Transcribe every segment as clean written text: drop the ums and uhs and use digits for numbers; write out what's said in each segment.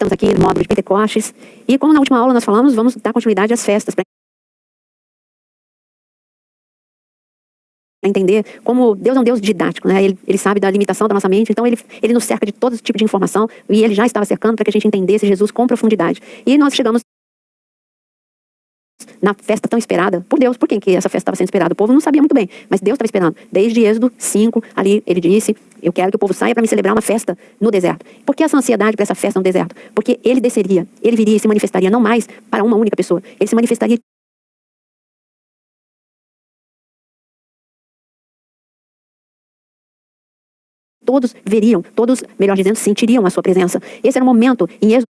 Estamos aqui no módulo de Pentecostes. E como na última aula nós falamos, vamos dar continuidade às festas para entender como Deus é um Deus didático, né? Ele sabe da limitação da nossa mente, então ele nos cerca de todo tipo de informação, e ele já estava cercando para que a gente entendesse Jesus com profundidade. E nós chegamos na festa tão esperada por Deus. Por quem que essa festa estava sendo esperada? O povo não sabia muito bem, mas Deus estava esperando. Desde Êxodo 5, ali ele disse: eu quero que o povo saia para me celebrar uma festa no deserto. Por que essa ansiedade para essa festa no deserto? Porque ele desceria, ele viria e se manifestaria não mais para uma única pessoa, ele se manifestaria todos veriam, todos, melhor dizendo, sentiriam a sua presença. Esse era o momento em Êxodo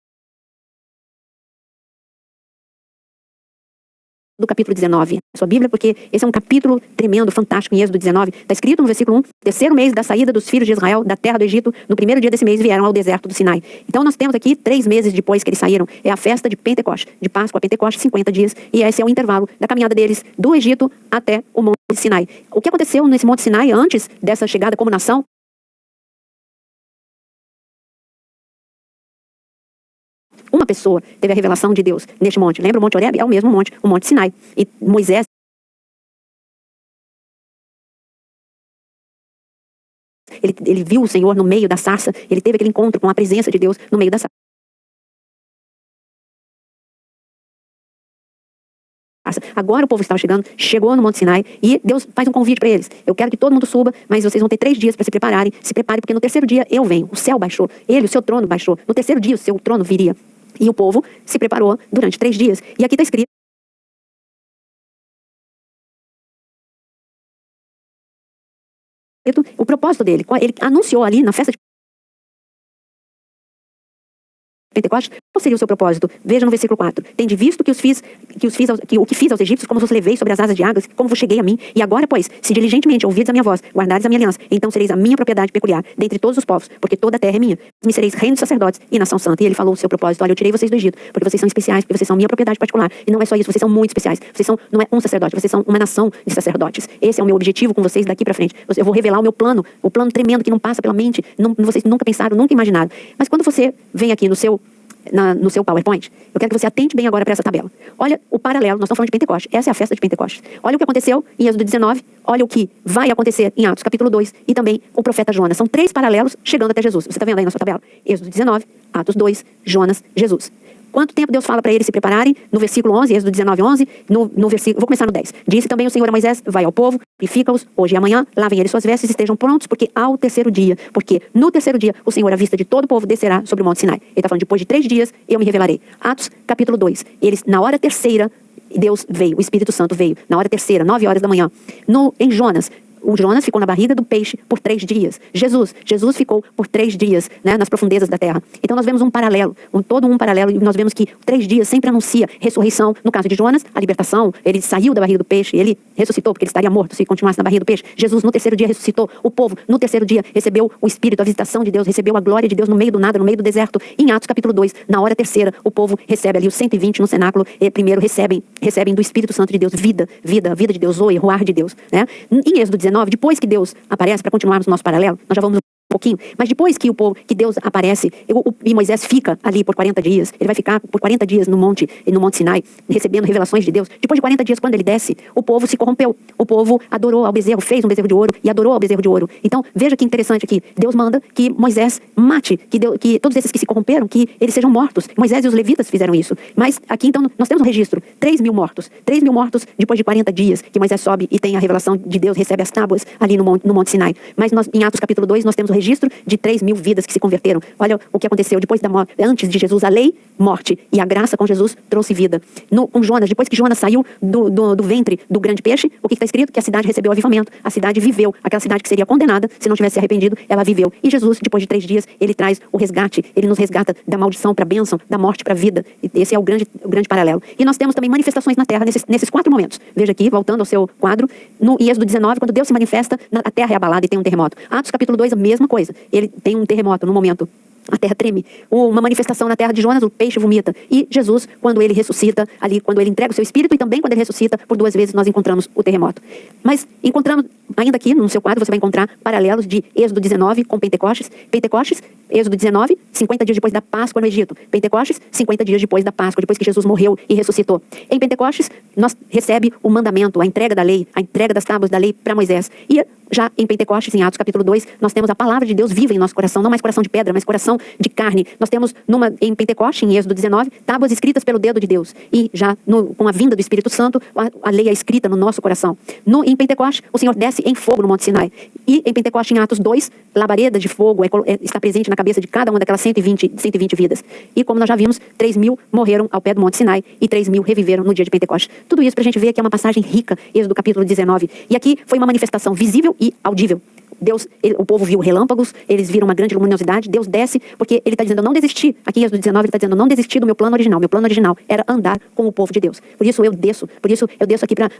do capítulo 19, a sua Bíblia, porque esse é um capítulo tremendo, fantástico, em Êxodo 19. Está escrito no versículo 1, terceiro mês da saída dos filhos de Israel da terra do Egito, no primeiro dia desse mês vieram ao deserto do Sinai. Então nós temos aqui 3 meses depois que eles saíram, é a festa de Pentecostes, de Páscoa a Pentecostes, 50 dias, e esse é o intervalo da caminhada deles do Egito até o Monte Sinai. O que aconteceu nesse Monte Sinai antes dessa chegada como nação? Uma pessoa teve a revelação de Deus neste monte. Lembra o Monte Horebe? É o mesmo monte, o Monte Sinai. E Moisés, ele viu o Senhor no meio da sarça, ele teve aquele encontro com a presença de Deus no meio da sarça. Agora o povo estava chegando, chegou no Monte Sinai, e Deus faz um convite para eles. Eu quero que todo mundo suba, mas vocês vão ter 3 dias para se prepararem. Se preparem, porque no terceiro dia eu venho. O céu baixou, o seu trono baixou. No terceiro dia o seu trono viria. E o povo se preparou durante 3 dias. E aqui está escrito o propósito dele. Ele anunciou ali na festa de Pentecostes, qual seria o seu propósito? Veja no versículo 4. Tende visto que o que fiz aos egípcios, como vos levei sobre as asas de águas, como vos cheguei a mim. E agora, pois, se diligentemente ouvides a minha voz, guardares a minha aliança, então sereis a minha propriedade peculiar dentre todos os povos, porque toda a terra é minha. Me sereis reino de sacerdotes e nação santa. E ele falou o seu propósito: olha, eu tirei vocês do Egito, porque vocês são especiais, porque vocês são minha propriedade particular. E não é só isso, vocês são muito especiais. Não é um sacerdote, vocês são uma nação de sacerdotes. Esse é o meu objetivo com vocês daqui para frente. Eu vou revelar o meu plano, o plano tremendo que não passa pela mente, vocês nunca pensaram, nunca imaginaram. Mas quando você vem aqui no seu PowerPoint, eu quero que você atente bem agora para essa tabela. Olha o paralelo, nós estamos falando de Pentecostes, essa é a festa de Pentecostes. Olha o que aconteceu em Êxodo 19, olha o que vai acontecer em Atos capítulo 2 e também o profeta Jonas. São 3 paralelos chegando até Jesus. Você está vendo aí na sua tabela? Êxodo 19, Atos 2, Jonas, Jesus. Quanto tempo Deus fala para eles se prepararem? No versículo 11, Êxodo 19, 11, no versículo, vou começar no 10. Disse também o Senhor a Moisés: vai ao povo, purifica-os hoje e amanhã, lavem eles suas vestes e estejam prontos, porque ao terceiro dia, porque no terceiro dia o Senhor à vista de todo o povo descerá sobre o Monte Sinai. Ele está falando, depois de 3 dias eu me revelarei. Atos capítulo 2, eles na hora terceira, Deus veio, o Espírito Santo veio, na hora terceira, 9 horas da manhã. Em Jonas, o Jonas ficou na barriga do peixe por 3 dias. Jesus ficou por 3 dias, né, nas profundezas da terra. Então nós vemos um paralelo, todo um paralelo, e nós vemos que 3 dias sempre anuncia ressurreição. No caso de Jonas, a libertação, ele saiu da barriga do peixe, ele ressuscitou, porque ele estaria morto se continuasse na barriga do peixe. Jesus no terceiro dia ressuscitou, o povo no terceiro dia recebeu o Espírito, a visitação de Deus, recebeu a glória de Deus no meio do nada, no meio do deserto. Em Atos capítulo 2, na hora terceira, o povo recebe ali os 120 no cenáculo, primeiro recebem do Espírito Santo de Deus, vida de Deus, zoe, ruar de Deus, né? Em Êxodo 19, depois que Deus aparece, para continuarmos o nosso paralelo, nós já vamos um pouquinho, mas depois que que Deus aparece e Moisés fica ali por 40 dias, ele vai ficar por 40 dias no Monte Sinai, recebendo revelações de Deus. Depois de 40 dias, quando ele desce, o povo se corrompeu, o povo adorou ao bezerro, fez um bezerro de ouro e adorou ao bezerro de ouro. Então, veja que interessante aqui, Deus manda que Moisés mate, que todos esses que se corromperam, que eles sejam mortos. Moisés e os levitas fizeram isso, mas aqui então nós temos um registro, 3.000 mortos depois de 40 dias, que Moisés sobe e tem a revelação de Deus, recebe as tábuas ali no Monte Sinai. Mas em Atos capítulo 2, nós temos o registro de 3.000 vidas que se converteram. Olha o que aconteceu depois antes de Jesus, a lei, morte, e a graça com Jesus trouxe vida. Com Jonas, depois que Jonas saiu do ventre do grande peixe, o que está escrito? Que a cidade recebeu avivamento, a cidade viveu, aquela cidade que seria condenada, se não tivesse se arrependido, ela viveu. E Jesus, depois de 3 dias, ele traz o resgate, ele nos resgata da maldição para a bênção, da morte para a vida. Esse é o grande paralelo. E nós temos também manifestações na terra nesses 4 momentos. Veja aqui, voltando ao seu quadro, em Êxodo 19, quando Deus se manifesta, a terra é abalada e tem um terremoto. Atos capítulo 2, a mesma coisa. Ele tem um terremoto no momento. A terra treme. Uma manifestação na terra de Jonas, o peixe vomita. E Jesus, quando ele ressuscita, ali, quando ele entrega o seu espírito, e também quando ele ressuscita, por 2 vezes nós encontramos o terremoto. Mas encontramos, ainda aqui no seu quadro, você vai encontrar paralelos de Êxodo 19 com Pentecostes. Pentecostes, Êxodo 19, 50 dias depois da Páscoa no Egito. Pentecostes, 50 dias depois da Páscoa, depois que Jesus morreu e ressuscitou. Em Pentecostes, nós recebe o mandamento, a entrega da lei, a entrega das tábuas da lei para Moisés. E já em Pentecostes, em Atos capítulo 2, nós temos a palavra de Deus viva em nosso coração, não mais coração de pedra, mas coração de carne. Nós temos em Pentecostes, em Êxodo 19, tábuas escritas pelo dedo de Deus. E já com a vinda do Espírito Santo, a lei é escrita no nosso coração. Em Pentecostes, o Senhor desce em fogo no Monte Sinai. E em Pentecostes, em Atos 2, labareda de fogo está presente na cabeça de cada uma daquelas 120 vidas. E como nós já vimos, 3.000 morreram ao pé do Monte Sinai e 3.000 reviveram no dia de Pentecostes. Tudo isso para a gente ver que é uma passagem rica, Êxodo capítulo 19. E aqui foi uma manifestação visível e audível. O povo viu relâmpagos, eles viram uma grande luminosidade, Deus desce, porque ele está dizendo, eu não desisti. Aqui em Êxodo 19, ele está dizendo, eu não desisti do meu plano original. Meu plano original era andar com o povo de Deus. Por isso eu desço aqui para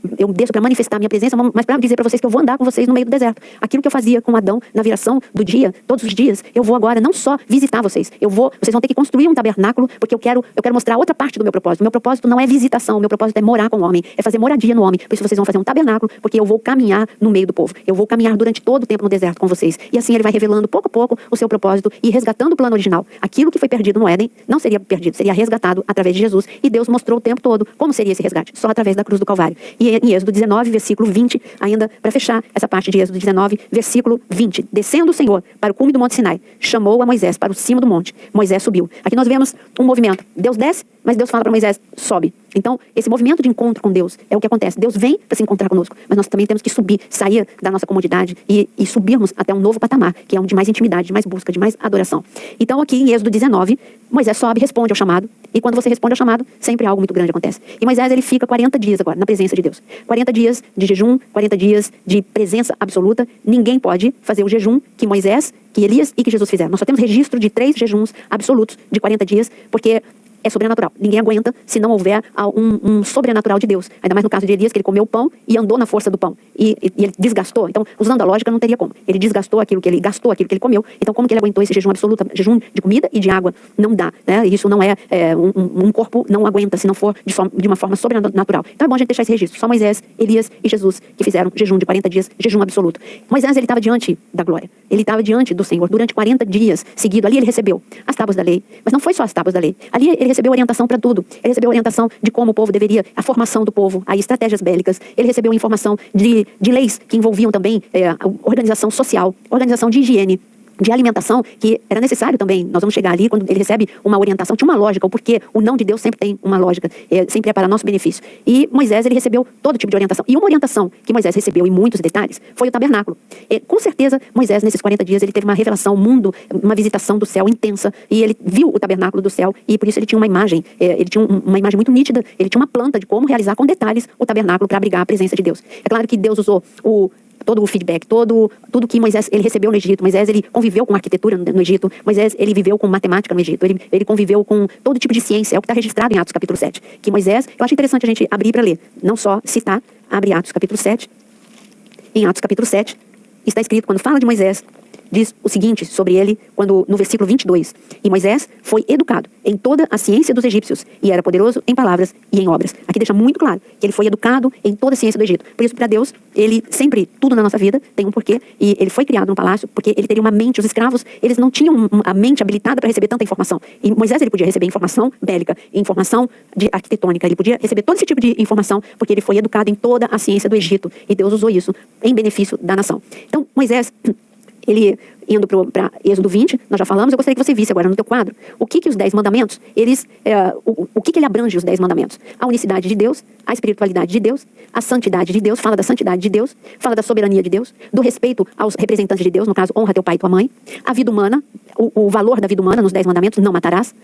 manifestar a minha presença, mas para dizer para vocês que eu vou andar com vocês no meio do deserto. Aquilo que eu fazia com Adão na viração do dia, todos os dias, eu vou agora não só visitar vocês, vocês vão ter que construir um tabernáculo, porque eu quero mostrar outra parte do meu propósito. Meu propósito não é visitação, meu propósito é morar com o homem, é fazer moradia no homem. Por isso vocês vão fazer um tabernáculo, porque eu vou caminhar no meio do povo. Eu vou caminhar durante todo o tempo no deserto com vocês. E assim ele vai revelando pouco a pouco o seu propósito e resgatando o plano original. Aquilo que foi perdido no Éden não seria perdido, seria resgatado através de Jesus. E Deus mostrou o tempo todo como seria esse resgate, só através da cruz do Calvário. E em Êxodo 19, versículo 20, ainda para fechar essa parte de Êxodo 19, versículo 20. Descendo o Senhor para o cume do Monte Sinai, chamou a Moisés para o cimo do monte. Moisés subiu. Aqui nós vemos um movimento. Deus desce, mas Deus fala para Moisés, sobe. Então, esse movimento de encontro com Deus é o que acontece. Deus vem para se encontrar conosco, mas nós também temos que subir, sair da nossa comodidade e subirmos até um novo patamar, que é um de mais intimidade, de mais busca, de mais adoração. Então, aqui em Êxodo 19, Moisés sobe, responde ao chamado, e quando você responde ao chamado, sempre algo muito grande acontece. E Moisés, ele fica 40 dias agora, na presença de Deus. 40 dias de jejum, 40 dias de presença absoluta. Ninguém pode fazer o jejum que Moisés, que Elias e que Jesus fizeram. Nós só temos registro de 3 jejuns absolutos de 40 dias, porque é sobrenatural. Ninguém aguenta se não houver um sobrenatural de Deus. Ainda mais no caso de Elias, que ele comeu o pão e andou na força do pão. E ele desgastou. Então, usando a lógica, não teria como. Ele desgastou aquilo que ele gastou, aquilo que ele comeu. Então, como que ele aguentou esse jejum absoluto? Jejum de comida e de água não dá. Né? Isso não é... um corpo não aguenta se não for de uma forma sobrenatural. Então, é bom a gente deixar esse registro. Só Moisés, Elias e Jesus que fizeram jejum de 40 dias, jejum absoluto. Moisés, ele estava diante da glória. Ele estava diante do Senhor. Durante 40 dias seguidos. Ali ele recebeu as tábuas da lei. Mas não foi só as tábuas da lei. Ali ele recebeu orientação para tudo. Ele recebeu orientação de como o povo deveria, a formação do povo, aí estratégias bélicas. Ele recebeu informação de leis que envolviam também organização social, organização de higiene, de alimentação, que era necessário também. Nós vamos chegar ali, quando ele recebe uma orientação, tinha uma lógica, o porquê, o não de Deus sempre tem uma lógica, sempre é para nosso benefício. E Moisés, ele recebeu todo tipo de orientação. E uma orientação que Moisés recebeu em muitos detalhes foi o tabernáculo. Com certeza, Moisés, nesses 40 dias, ele teve uma revelação ao mundo, uma visitação do céu intensa, e ele viu o tabernáculo do céu, e por isso ele tinha uma imagem, uma imagem muito nítida, ele tinha uma planta de como realizar com detalhes o tabernáculo para abrigar a presença de Deus. É claro que Deus usou todo o feedback, tudo que Moisés ele recebeu no Egito. Moisés ele conviveu com arquitetura no Egito. Moisés ele viveu com matemática no Egito. Ele conviveu com todo tipo de ciência. É o que está registrado em Atos capítulo 7. Que Moisés, eu acho interessante a gente abrir para ler. Não só citar, abre Atos capítulo 7. Em Atos capítulo 7 está escrito, quando fala de Moisés, diz o seguinte sobre ele, quando no versículo 22. E Moisés foi educado em toda a ciência dos egípcios e era poderoso em palavras e em obras. Aqui deixa muito claro que ele foi educado em toda a ciência do Egito. Por isso, para Deus, ele sempre, tudo na nossa vida tem um porquê. E ele foi criado num palácio porque ele teria uma mente. Os escravos, eles não tinham a mente habilitada para receber tanta informação. E Moisés, ele podia receber informação bélica, informação arquitetônica. Ele podia receber todo esse tipo de informação porque ele foi educado em toda a ciência do Egito. E Deus usou isso em benefício da nação. Então, Moisés, ele indo para Êxodo 20, nós já falamos, eu gostaria que você visse agora no teu quadro o que os 10 mandamentos, o que ele abrange os 10 mandamentos. A unicidade de Deus, a espiritualidade de Deus, a santidade de Deus, fala da santidade de Deus, fala da soberania de Deus, do respeito aos representantes de Deus, no caso, honra teu pai e tua mãe, a vida humana, o valor da vida humana nos 10 mandamentos, não matarás.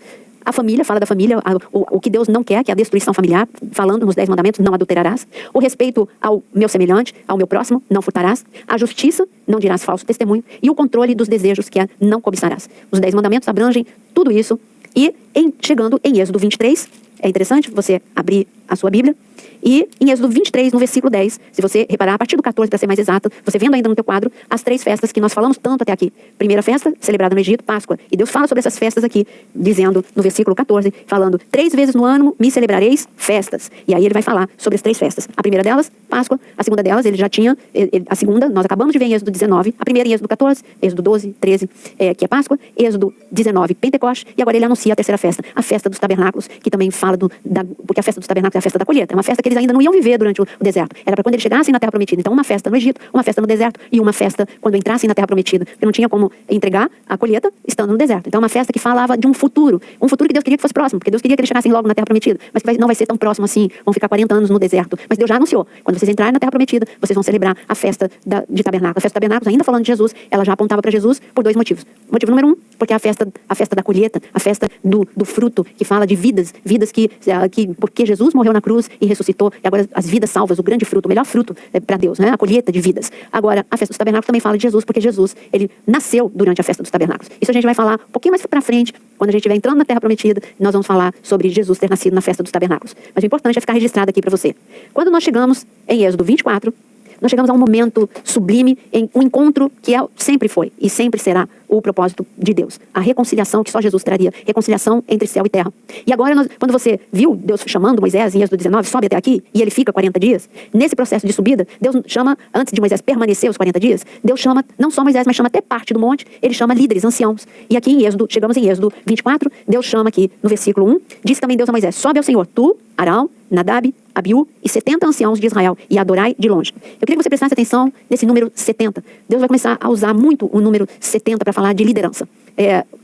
A família, fala da família, o que Deus não quer, que é a destruição familiar, falando nos 10 mandamentos, não adulterarás. O respeito ao meu semelhante, ao meu próximo, não furtarás. A justiça, não dirás falso testemunho. E o controle dos desejos, que é não cobiçarás. Os 10 mandamentos abrangem tudo isso. E chegando em Êxodo 23, é interessante você abrir a sua Bíblia. E em Êxodo 23, no versículo 10, se você reparar, a partir do 14, para ser mais exato, você vendo ainda no teu quadro, as 3 festas que nós falamos tanto até aqui. Primeira festa, celebrada no Egito, Páscoa. E Deus fala sobre essas festas aqui, dizendo no versículo 14, falando, 3 vezes no ano me celebrareis festas. E aí ele vai falar sobre as 3 festas. A primeira delas, Páscoa. A segunda delas, ele já tinha, a segunda, nós acabamos de ver em Êxodo 19. A primeira em Êxodo 14, Êxodo 12, 13, que é Páscoa. Êxodo 19, Pentecoste. E agora ele anuncia a terceira festa, a festa dos tabernáculos, que também fala porque a festa dos tabernáculos é a festa da colheita. É uma festa que eles ainda não iam viver durante o deserto. Era para quando eles chegassem na Terra Prometida. Então, uma festa no Egito, uma festa no deserto e uma festa quando entrassem na Terra Prometida. Porque não tinha como entregar a colheita estando no deserto. Então, uma festa que falava de um futuro que Deus queria que fosse próximo, porque Deus queria que eles chegassem logo na Terra Prometida, mas que não vai ser tão próximo assim, vão ficar 40 anos no deserto. Mas Deus já anunciou, quando vocês entrarem na Terra Prometida, vocês vão celebrar a festa de tabernáculos. A festa de tabernáculos, ainda falando de Jesus, ela já apontava para Jesus por 2 motivos. Motivo número 1, porque é a festa da colheita, a festa do fruto, que fala de vidas que porque Jesus morreu na cruz e ressuscitou, e agora as vidas salvas, o grande fruto, o melhor fruto para Deus, né? A colheita de vidas. Agora, a festa dos tabernáculos também fala de Jesus, porque Jesus, ele nasceu durante a festa dos tabernáculos. Isso a gente vai falar um pouquinho mais pra frente, quando a gente estiver entrando na Terra Prometida, nós vamos falar sobre Jesus ter nascido na festa dos tabernáculos. Mas o importante é ficar registrado aqui para você. Quando nós chegamos em Êxodo 24, nós chegamos a um momento sublime, em um encontro que sempre foi e sempre será o propósito de Deus. A reconciliação que só Jesus traria. Reconciliação entre céu e terra. E agora, quando você viu Deus chamando Moisés em Êxodo 19, sobe até aqui, e ele fica 40 dias, nesse processo de subida, Deus chama, antes de Moisés permanecer os 40 dias, Deus chama, não só Moisés, mas chama até parte do monte, ele chama líderes, anciãos. E aqui em Êxodo, chegamos em Êxodo 24, Deus chama aqui, no versículo 1, disse também Deus a Moisés, sobe ao Senhor, tu, Arão, Nadab, Abiú e 70 anciãos de Israel, e adorai de longe. Eu queria que você prestasse atenção nesse número 70. Deus vai começar a usar muito o número 70 para falar de liderança.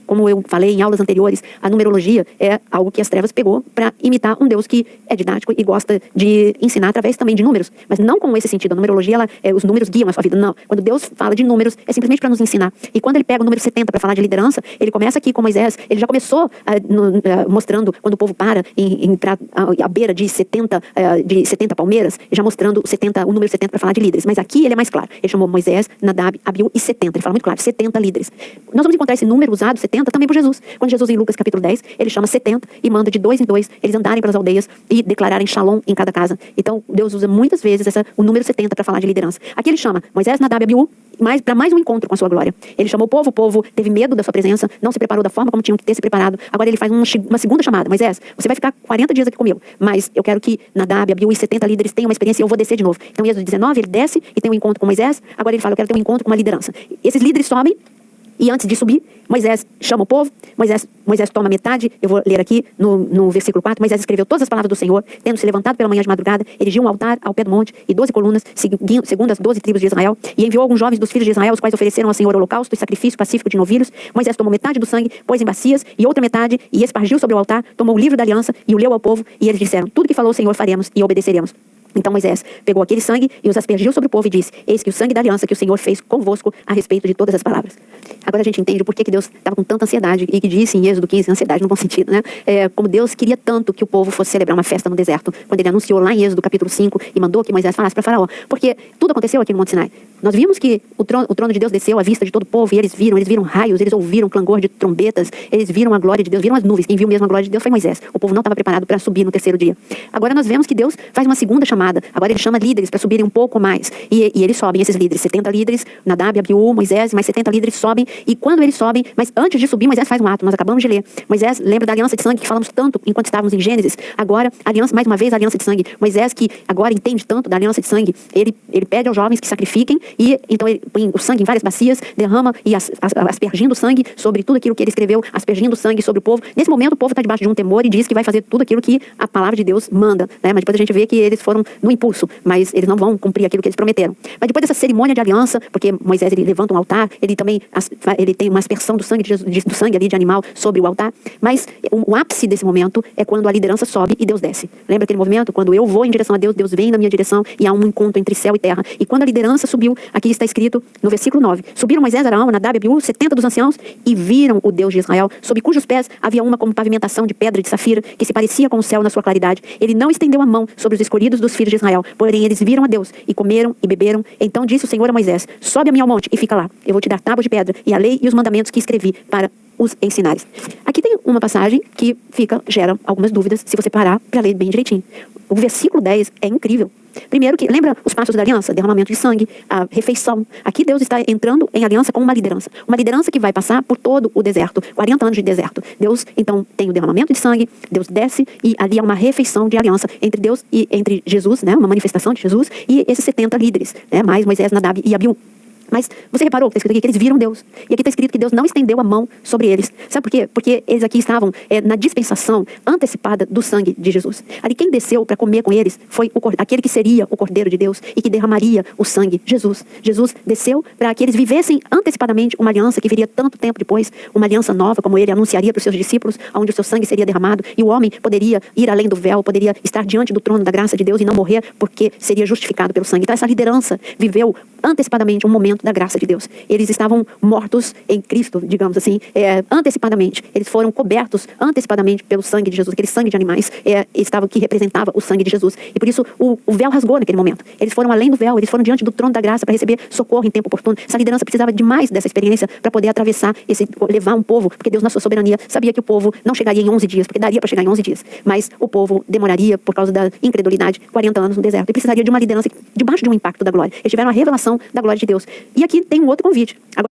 Como eu falei em aulas anteriores, a numerologia é algo que as trevas pegou para imitar um Deus que é didático e gosta de ensinar através também de números, mas não com esse sentido. A numerologia, os números guiam a sua vida, não. Quando Deus fala de números, é simplesmente para nos ensinar. E quando ele pega o número 70 para falar de liderança, ele começa aqui com Moisés, ele já começou mostrando, quando o povo para à beira de 70 palmeiras, já mostrando o número 70 para falar de líderes. Mas aqui ele é mais claro. Ele chamou Moisés, Nadab, Abiú e 70. Ele fala muito claro, 70 líderes. Nós vamos encontrar esse número usado, 70, também por Jesus. Quando Jesus, em Lucas capítulo 10, ele chama 70 e manda de 2 em 2 eles andarem pelas aldeias e declararem shalom em cada casa. Então, Deus usa muitas vezes o número 70 para falar de liderança. Aqui ele chama Moisés, Nadab e Abiú para mais um encontro com a sua glória. Ele chamou o povo teve medo da sua presença, não se preparou da forma como tinham que ter se preparado. Agora ele faz uma segunda chamada. Moisés, você vai ficar 40 dias aqui comigo, mas eu quero que Nadab, Abiú e 70 líderes tenham uma experiência e eu vou descer de novo. Então, em Êxodo 19, ele desce e tem um encontro com Moisés. Agora ele fala, eu quero ter um encontro com uma liderança. Esses líderes sobem. E antes de subir, Moisés chama o povo, Moisés toma metade, eu vou ler aqui no versículo 4, Moisés escreveu todas as palavras do Senhor, tendo se levantado pela manhã de madrugada, erigiu um altar ao pé do monte e 12 colunas, segundo as 12 tribos de Israel, e enviou alguns jovens dos filhos de Israel, os quais ofereceram ao Senhor holocausto e sacrifício pacífico de novilhos. Moisés tomou metade do sangue, pôs em bacias, e outra metade, e espargiu sobre o altar, tomou o livro da aliança e o leu ao povo, e eles disseram, tudo que falou o Senhor faremos e obedeceremos. Então Moisés pegou aquele sangue e os aspergiu sobre o povo e disse, eis que o sangue da aliança que o Senhor fez convosco a respeito de todas as palavras. Agora a gente entende por que Deus estava com tanta ansiedade e que disse em Êxodo 15, ansiedade no bom sentido, né? Como Deus queria tanto que o povo fosse celebrar uma festa no deserto, quando ele anunciou lá em Êxodo capítulo 5 e mandou que Moisés falasse para Faraó, porque tudo aconteceu aqui no Monte Sinai. Nós vimos que o trono de Deus desceu à vista de todo o povo e eles viram raios, eles ouviram clangor de trombetas, eles viram a glória de Deus, viram as nuvens. Quem viu mesmo a glória de Deus foi Moisés. O povo não estava preparado para subir no terceiro dia. Agora nós vemos que Deus faz uma segunda chamada. Agora ele chama líderes para subirem um pouco mais. E eles sobem, esses líderes, 70 líderes, Nadab, Abiú, Moisés, mais 70 líderes sobem. E quando eles sobem, mas antes de subir, Moisés faz um ato, nós acabamos de ler. Moisés lembra da aliança de sangue que falamos tanto enquanto estávamos em Gênesis. Agora, aliança, mais uma vez, a aliança de sangue. Moisés, que agora entende tanto da aliança de sangue, ele pede aos jovens que sacrifiquem e então ele põe o sangue em várias bacias, derrama e aspergindo o sangue sobre tudo aquilo que ele escreveu, aspergindo o sangue sobre o povo. Nesse momento, o povo está debaixo de um temor e diz que vai fazer tudo aquilo que a palavra de Deus manda, né? Mas depois a gente vê que eles foram no impulso, mas eles não vão cumprir aquilo que eles prometeram. Mas depois dessa cerimônia de aliança, porque Moisés ele levanta um altar, ele também ele tem uma aspersão do sangue do sangue ali de animal sobre o altar, mas o ápice desse momento é quando a liderança sobe e Deus desce. Lembra aquele movimento? Quando eu vou em direção a Deus, Deus vem na minha direção e há um encontro entre céu e terra. E quando a liderança subiu, aqui está escrito no versículo 9, subiram Moisés, Arão, Nadab, Abiú, 70 dos anciãos e viram o Deus de Israel, sob cujos pés havia uma como pavimentação de pedra de safira, que se parecia com o céu na sua claridade. Ele não estendeu a mão sobre os escolhidos dos filhos de Israel, porém eles viram a Deus e comeram e beberam. Então disse o Senhor a Moisés, sobe a mim ao monte e fica lá. Eu vou te dar tábuas de pedra e a lei e os mandamentos que escrevi para os ensinares. Aqui tem uma passagem que gera algumas dúvidas se você parar para ler bem direitinho. O versículo 10 é incrível. Primeiro que, lembra os passos da aliança? Derramamento de sangue, a refeição. Aqui Deus está entrando em aliança com uma liderança. Uma liderança que vai passar por todo o deserto, 40 anos de deserto. Deus, então, tem o derramamento de sangue, Deus desce e ali há uma refeição de aliança entre Deus e entre Jesus, né? Uma manifestação de Jesus e esses 70 líderes, né? Mais Moisés, Nadab e Abiú. Mas você reparou que está escrito aqui que eles viram Deus. E aqui está escrito que Deus não estendeu a mão sobre eles. Sabe por quê? Porque eles aqui estavam na dispensação antecipada do sangue de Jesus. Ali quem desceu para comer com eles foi aquele que seria o Cordeiro de Deus e que derramaria o sangue, Jesus. Jesus desceu para que eles vivessem antecipadamente uma aliança que viria tanto tempo depois, uma aliança nova, como ele anunciaria para os seus discípulos, onde o seu sangue seria derramado e o homem poderia ir além do véu, poderia estar diante do trono da graça de Deus e não morrer porque seria justificado pelo sangue. Então essa liderança viveu antecipadamente um momento da graça de Deus. Eles estavam mortos em Cristo, digamos assim, antecipadamente. Eles foram cobertos antecipadamente pelo sangue de Jesus, aquele sangue de animais que representava o sangue de Jesus. E por isso o véu rasgou naquele momento. Eles foram além do véu, eles foram diante do trono da graça para receber socorro em tempo oportuno. Essa liderança precisava demais dessa experiência para poder atravessar, levar um povo, porque Deus na sua soberania sabia que o povo não chegaria em 11 dias, porque daria para chegar em 11 dias. Mas o povo demoraria, por causa da incredulidade, 40 anos no deserto. E precisaria de uma liderança debaixo de um impacto da glória. Eles tiveram a revelação da glória de Deus. E aqui tem um outro convite. Agora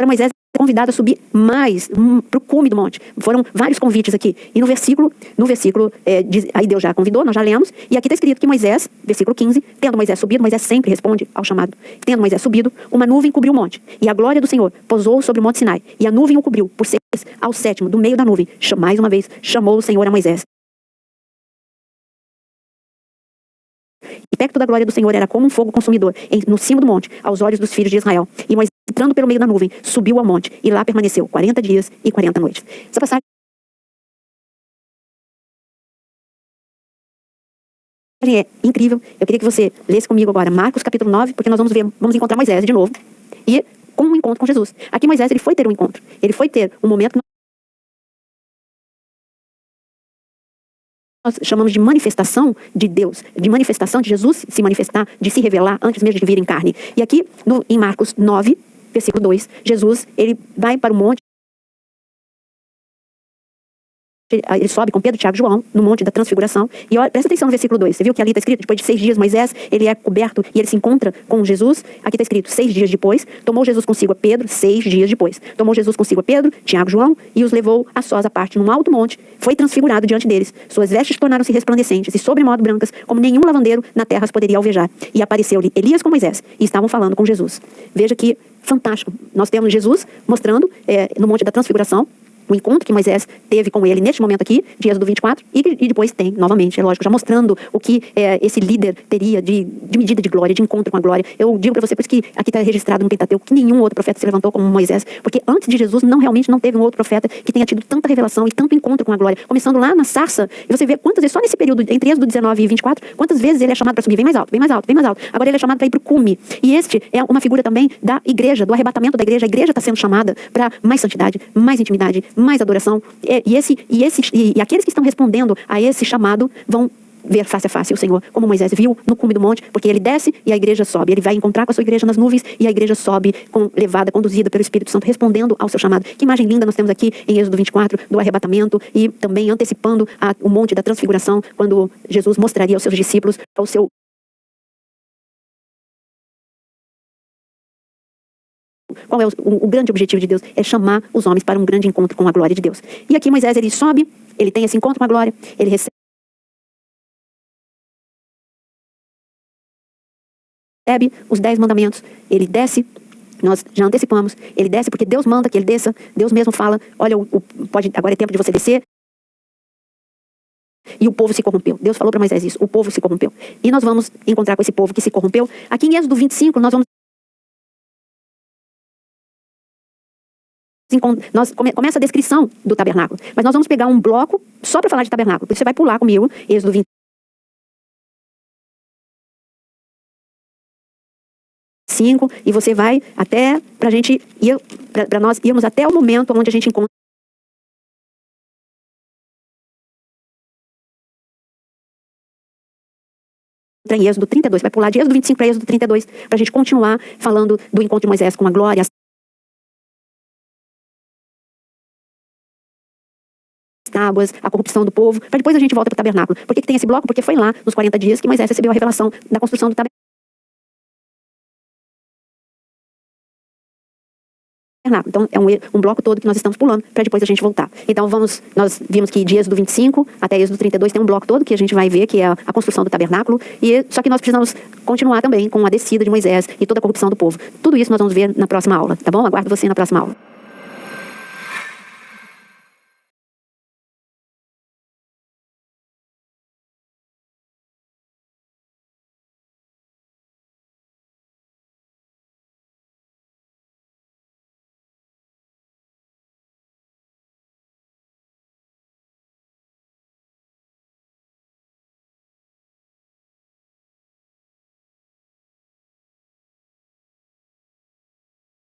Moisés é convidado a subir mais para o cume do monte. Foram vários convites aqui. E no versículo aí Deus já convidou, nós já lemos. E aqui está escrito que Moisés, versículo 15, tendo Moisés subido, Moisés sempre responde ao chamado. Tendo Moisés subido, uma nuvem cobriu o monte. E a glória do Senhor pousou sobre o monte Sinai. E a nuvem o cobriu. Por 6 ao 7º, do meio da nuvem, mais uma vez, chamou o Senhor a Moisés. E perto da glória do Senhor era como um fogo consumidor no cimo do monte, aos olhos dos filhos de Israel. E Moisés, entrando pelo meio da nuvem, subiu ao monte, e lá permaneceu 40 dias e 40 noites. Essa passagem é incrível. Eu queria que você lesse comigo agora Marcos capítulo 9, porque nós vamos encontrar Moisés de novo, e com um encontro com Jesus. Aqui Moisés, ele foi ter um encontro. Ele foi ter um momento que nós chamamos de manifestação de Deus, de manifestação de Jesus se manifestar, de se revelar antes mesmo de vir em carne. E aqui, em Marcos 9, versículo 2, Jesus, ele vai para o monte, ele sobe com Pedro, Tiago e João no monte da transfiguração. E olha, presta atenção no versículo 2. Você viu que ali está escrito, depois de 6 dias, Moisés, ele é coberto e ele se encontra com Jesus. Aqui está escrito, 6 dias depois, tomou Jesus consigo a Pedro, 6 dias depois. Tomou Jesus consigo a Pedro, Tiago e João, e os levou a sós à parte num alto monte. Foi transfigurado diante deles. Suas vestes tornaram-se resplandecentes e sobremodo brancas, como nenhum lavandeiro na terra as poderia alvejar. E apareceu-lhe Elias com Moisés, e estavam falando com Jesus. Veja que fantástico. Nós temos Jesus mostrando no monte da transfiguração, o encontro que Moisés teve com ele neste momento aqui, de Êxodo 24, e depois tem, novamente, é lógico, já mostrando o que esse líder teria de medida de glória, de encontro com a glória. Eu digo para você, por isso que aqui está registrado no Pentateuco, que nenhum outro profeta se levantou como Moisés, porque antes de Jesus realmente não teve um outro profeta que tenha tido tanta revelação e tanto encontro com a glória. Começando lá na sarça, e você vê quantas vezes, só nesse período, entre Êxodo 19 e 24, quantas vezes ele é chamado para subir, vem mais alto, vem mais alto, vem mais alto. Agora ele é chamado para ir para o cume. E este é uma figura também da igreja, do arrebatamento da igreja. A igreja está sendo chamada para mais santidade, mais intimidade, mais adoração. E aqueles que estão respondendo a esse chamado vão ver face a face o Senhor, como Moisés viu no cume do monte, porque ele desce e a igreja sobe. Ele vai encontrar com a sua igreja nas nuvens e a igreja sobe, conduzida pelo Espírito Santo, respondendo ao seu chamado. Que imagem linda nós temos aqui em Êxodo 24, do arrebatamento, e também antecipando o monte da transfiguração, quando Jesus mostraria aos seus discípulos qual é o grande objetivo de Deus? É chamar os homens para um grande encontro com a glória de Deus. E aqui Moisés, ele sobe, ele tem esse encontro com a glória, ele recebe os 10 mandamentos, ele desce, nós já antecipamos, ele desce porque Deus manda que ele desça, Deus mesmo fala, olha, agora é tempo de você descer. E o povo se corrompeu. Deus falou para Moisés isso, o povo se corrompeu. E nós vamos encontrar com esse povo que se corrompeu. Aqui em Êxodo 25, começa a descrição do tabernáculo. Mas nós vamos pegar um bloco só para falar de tabernáculo. Você vai pular comigo, Êxodo 25, e você vai até, para nós irmos até o momento onde a gente encontra entra em Êxodo 32, vai pular de Êxodo 25 para Êxodo 32, para a gente continuar falando do encontro de Moisés com a glória, as tábuas, a corrupção do povo, para depois a gente volta para o tabernáculo. Por que tem esse bloco? Porque foi lá, nos 40 dias, que Moisés recebeu a revelação da construção do tabernáculo. Então, é um bloco todo que nós estamos pulando para depois a gente voltar. Então, nós vimos que de Êxodo 25 até Êxodo 32 tem um bloco todo que a gente vai ver, que é a construção do tabernáculo, só que nós precisamos continuar também com a descida de Moisés e toda a corrupção do povo. Tudo isso nós vamos ver na próxima aula, tá bom? Aguardo você na próxima aula.